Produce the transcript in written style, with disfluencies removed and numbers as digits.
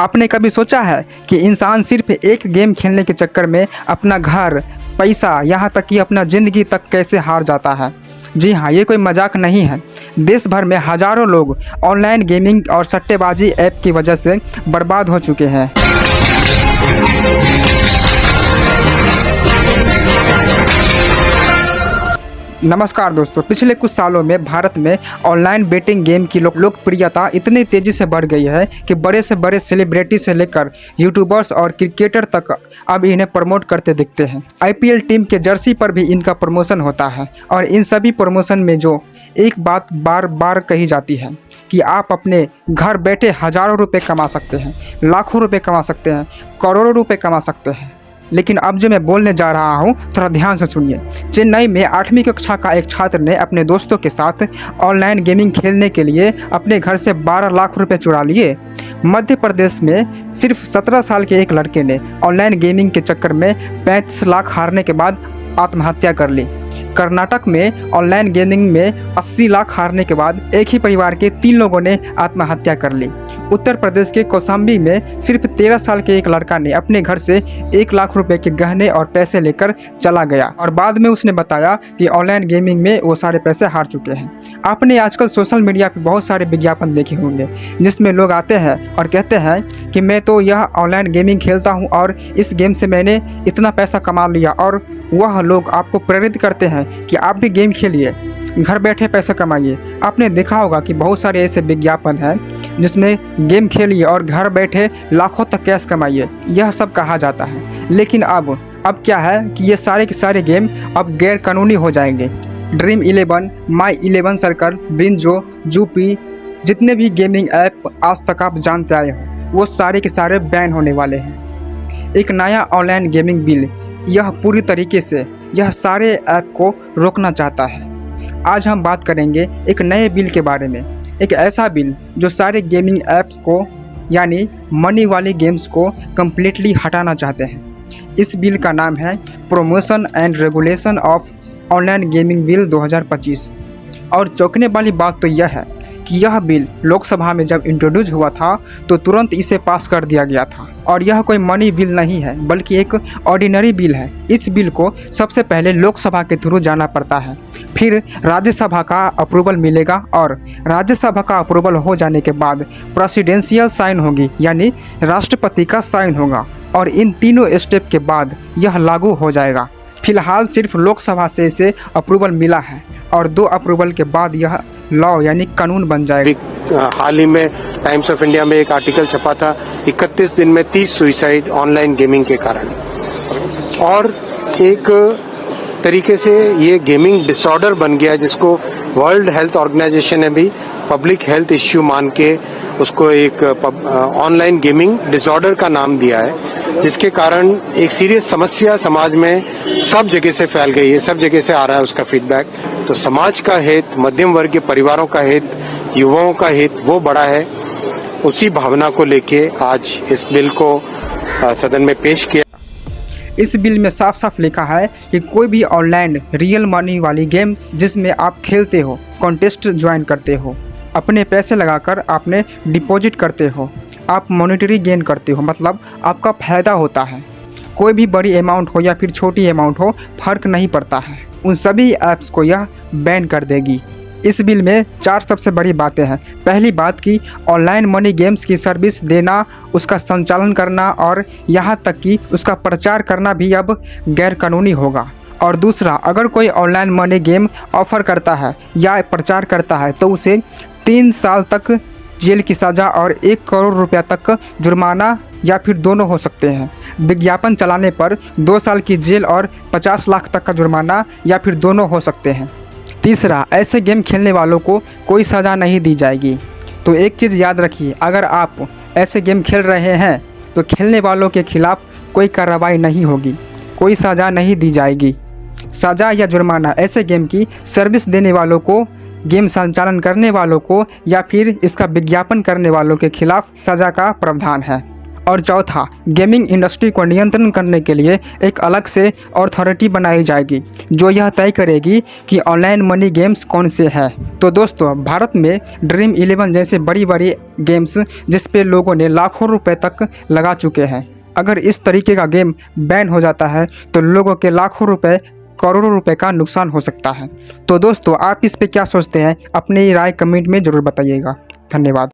आपने कभी सोचा है कि इंसान सिर्फ एक गेम खेलने के चक्कर में अपना घर, पैसा, यहाँ तक कि अपना ज़िंदगी तक कैसे हार जाता है। जी हाँ, ये कोई मजाक नहीं है। देश भर में हज़ारों लोग ऑनलाइन गेमिंग और सट्टेबाजी ऐप की वजह से बर्बाद हो चुके हैं। नमस्कार दोस्तों, पिछले कुछ सालों में भारत में ऑनलाइन बेटिंग गेम की लोकप्रियता इतनी तेज़ी से बढ़ गई है कि बड़े से बड़े सेलिब्रिटी से लेकर यूट्यूबर्स और क्रिकेटर तक अब इन्हें प्रमोट करते दिखते हैं। आईपीएल टीम के जर्सी पर भी इनका प्रमोशन होता है और इन सभी प्रमोशन में जो एक बात बार बार कही जाती है कि आप अपने घर बैठे हज़ारों रुपये कमा सकते हैं, लाखों रुपये कमा सकते हैं, करोड़ों रुपये कमा सकते हैं। लेकिन अब जो मैं बोलने जा रहा हूँ थोड़ा ध्यान से सुनिए। चेन्नई में 8वीं कक्षा का एक छात्र ने अपने दोस्तों के साथ ऑनलाइन गेमिंग खेलने के लिए अपने घर से 12 लाख रुपए चुरा लिए। मध्य प्रदेश में सिर्फ 17 साल के एक लड़के ने ऑनलाइन गेमिंग के चक्कर में 35 लाख हारने के बाद आत्महत्या कर ली। कर्नाटक में ऑनलाइन गेमिंग में 80 लाख हारने के बाद एक ही परिवार के 3 लोगों ने आत्महत्या कर ली। उत्तर प्रदेश के कौशाम्बी में सिर्फ 13 साल के एक लड़का ने अपने घर से 1 लाख रुपए के गहने और पैसे लेकर चला गया और बाद में उसने बताया कि ऑनलाइन गेमिंग में वो सारे पैसे हार चुके हैं। आपने आजकल सोशल मीडिया पे बहुत सारे विज्ञापन देखे होंगे जिसमें लोग आते हैं और कहते हैं कि मैं तो यह ऑनलाइन गेमिंग खेलता हूँ और इस गेम से मैंने इतना पैसा कमा लिया, और वह लोग आपको प्रेरित करते हैं कि आप भी गेम खेलिए, घर बैठे पैसा कमाइए। आपने देखा होगा कि बहुत सारे ऐसे विज्ञापन हैं जिसमें गेम खेलिए और घर बैठे लाखों तक कैश कमाइए, यह सब कहा जाता है। लेकिन अब क्या है कि ये सारे के सारे गेम अब गैर कानूनी हो जाएंगे। ड्रीम 11, माई 11 सर्कल, बिंजो, जूपी, जितने भी गेमिंग ऐप आज तक आप जानते आए हो वो सारे के सारे बैन होने वाले हैं। एक नया ऑनलाइन गेमिंग बिल यह पूरी तरीके से यह सारे ऐप को रोकना चाहता है। आज हम बात करेंगे एक नए बिल के बारे में, एक ऐसा बिल जो सारे गेमिंग ऐप्स को यानी मनी वाली गेम्स को कम्प्लीटली हटाना चाहते हैं। इस बिल का नाम है promotion and regulation of online gaming bill 2025। और चौंकने वाली बात तो यह है कि यह बिल लोकसभा में जब इंट्रोड्यूस हुआ था तो तुरंत इसे पास कर दिया गया था। और यह कोई मनी बिल नहीं है बल्कि एक ऑर्डिनरी बिल है। इस बिल को सबसे पहले लोकसभा के थ्रू जाना पड़ता है, फिर राज्यसभा का अप्रूवल मिलेगा और राज्यसभा का अप्रूवल हो जाने के बाद प्रेसिडेंशियल साइन होगी यानी राष्ट्रपति का साइन होगा, और इन तीनों स्टेप के बाद यह लागू हो जाएगा। फिलहाल सिर्फ लोकसभा से इसे अप्रूवल मिला है और 2 अप्रूवल के बाद यह लॉ यानी कानून बन जाएगा। हाल ही में टाइम्स ऑफ इंडिया में एक आर्टिकल छपा था, 31 दिन में 30 सुसाइड ऑनलाइन गेमिंग के कारण। और एक तरीके से ये गेमिंग डिसऑर्डर बन गया जिसको वर्ल्ड हेल्थ ऑर्गेनाइजेशन ने भी पब्लिक हेल्थ इश्यू मान के उसको एक ऑनलाइन गेमिंग डिसऑर्डर का नाम दिया है, जिसके कारण एक सीरियस समस्या समाज में सब जगह से फैल गई है, सब जगह से आ रहा है उसका फीडबैक। तो समाज का हित, मध्यम वर्ग के परिवारों का हित, युवाओं का हित वो बड़ा है। उसी भावना को लेके आज इस बिल को सदन में पेश किया। इस बिल में साफ साफ लिखा है कि कोई भी ऑनलाइन रियल मनी वाली गेम्स जिसमें आप खेलते हो, कॉन्टेस्ट ज्वाइन करते हो, अपने पैसे लगाकर आपने डिपॉजिट करते हो, आप मॉनेटरी गेन करते हो, मतलब आपका फ़ायदा होता है। कोई भी बड़ी अमाउंट हो या फिर छोटी अमाउंट हो, फ़र्क नहीं पड़ता है। उन सभी ऐप्स को यह बैन कर देगी। इस बिल में 4 सबसे बड़ी बातें हैं। पहली बात कि ऑनलाइन मनी गेम्स की सर्विस देना, उसका संचालन करना और यहाँ तक कि उसका प्रचार करना भी अब गैर कानूनी होगा। और दूसरा, अगर कोई ऑनलाइन मनी गेम ऑफ़र करता है या प्रचार करता है तो उसे 3 साल तक जेल की सज़ा और 1 करोड़ रुपया तक जुर्माना या फिर दोनों हो सकते हैं। विज्ञापन चलाने पर 2 साल की जेल और 50 लाख तक का जुर्माना या फिर दोनों हो सकते हैं। तीसरा, ऐसे गेम खेलने वालों को कोई सज़ा नहीं दी जाएगी। तो एक चीज़ याद रखिए, अगर आप ऐसे गेम खेल रहे हैं तो खेलने वालों के खिलाफ़ कोई कार्रवाई नहीं होगी, कोई सज़ा नहीं दी जाएगी। सज़ा या जुर्माना ऐसे गेम की सर्विस देने वालों को, गेम संचालन करने वालों को या फिर इसका विज्ञापन करने वालों के खिलाफ सज़ा का प्रावधान है। और चौथा, गेमिंग इंडस्ट्री को नियंत्रण करने के लिए एक अलग से अथॉरिटी बनाई जाएगी जो यह तय करेगी कि ऑनलाइन मनी गेम्स कौन से हैं। तो दोस्तों, भारत में ड्रीम 11 जैसे बड़ी बड़ी गेम्स जिस पे लोगों ने लाखों रुपए तक लगा चुके हैं, अगर इस तरीके का गेम बैन हो जाता है तो लोगों के लाखों रुपए, करोड़ों रुपए का नुकसान हो सकता है। तो दोस्तों, आप इस पे क्या सोचते हैं? अपनी राय कमेंट में ज़रूर बताइएगा। धन्यवाद।